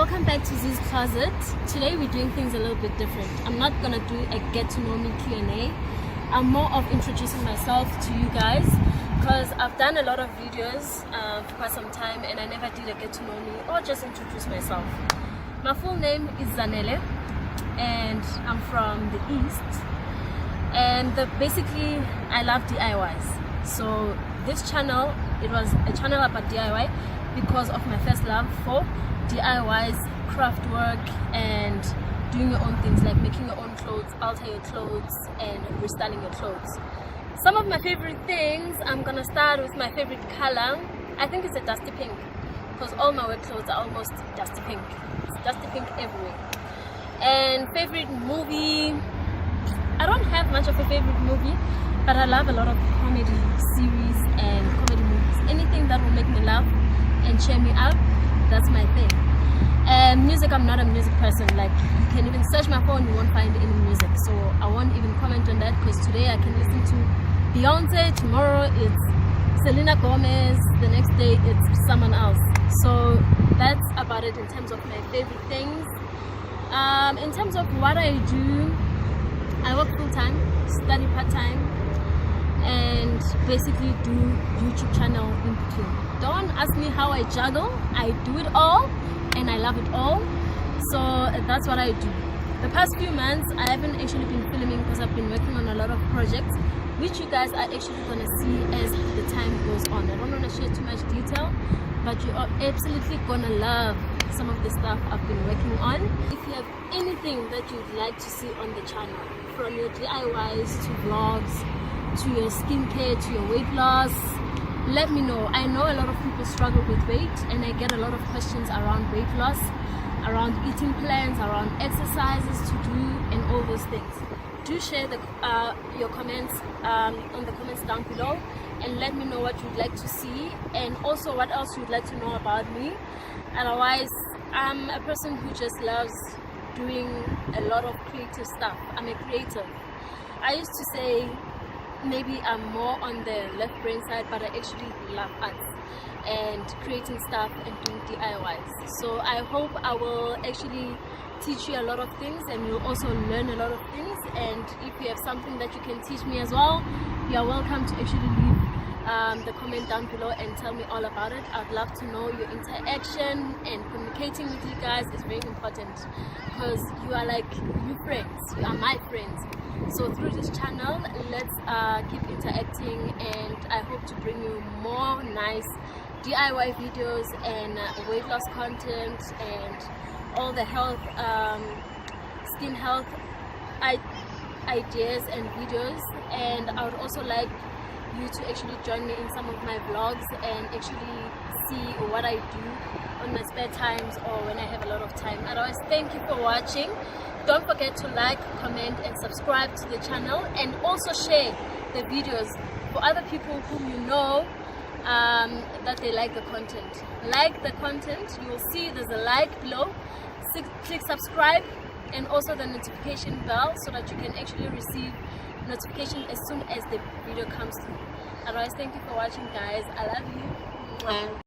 welcome back to Zee'S Closet. Today we're doing things a little bit different. I'm not gonna do a get to know me Q&A. I'm more of introducing myself to you guys because I've done a lot of videos for quite some time and I never did a get to know me or just introduce myself. My full name is Zanele and I'm from the East, and basically I love DIYs. So this channel, it was a channel about DIY because of my first love for DIYs, craft work, and doing your own things like making your own clothes, alter your clothes, and restyling your clothes. Some of my favorite things, I'm gonna start with my favorite color. I think it's a dusty pink because all my work clothes are almost dusty pink. It's dusty pink everywhere. And favorite movie, I don't have much of a favorite movie, but I love a lot of comedy series and comedy movies. Anything that will make me laugh and cheer me up, that's my thing. Music, I'm not a music person. Like, you can even search my phone, you won't find any music, so I won't even comment on that because today I can listen to Beyonce, tomorrow it's Selena Gomez, the next day it's someone else. So that's about it in terms of my favorite things. In terms of what I do, I work full-time, study part-time, and basically do YouTube channel in between. Don't ask me how I juggle. I do it all and I love it all, so that's what I do. The past few months I haven't actually been filming because I've been working on a lot of projects which you guys are actually gonna see as the time goes on. I don't want to share too much detail, but you are absolutely gonna love some of the stuff I've been working on. If you have anything that you'd like to see on the channel, from your DIYs to vlogs to your skincare to your weight loss, let me know. I know a lot of people struggle with weight and I get a lot of questions around weight loss, around eating plans, around exercises to do and all those things. Do share your comments on the comments down below and let me know what you'd like to see and also what else you'd like to know about me. Otherwise, I'm a person who just loves doing a lot of creative stuff. I'm a creative. I used to say maybe I'm more on the left brain side, but I actually love arts and creating stuff and doing DIYs. So I hope I will actually teach you a lot of things and you'll also learn a lot of things. And if you have something that you can teach me as well, you are welcome to actually leave the comment down below and tell me all about it. I'd love to know your interaction, and communicating with you guys is very important because you are like new friends, you are my friends. So through this channel, let's keep interacting, and I hope to bring you more nice DIY videos and weight loss content and all the health, skin health ideas and videos. And I would also like you to actually join me in some of my vlogs and actually see what I do on my spare times or when I have a lot of time. Otherwise, thank you for watching. Don't forget to like, comment and subscribe to the channel, and also share the videos for other people whom you know that they like the content. Like the content, you will see there's a like below. Click subscribe and also the notification bell so that you can actually receive notification as soon as the video comes through. Otherwise, thank you for watching, guys. I love you.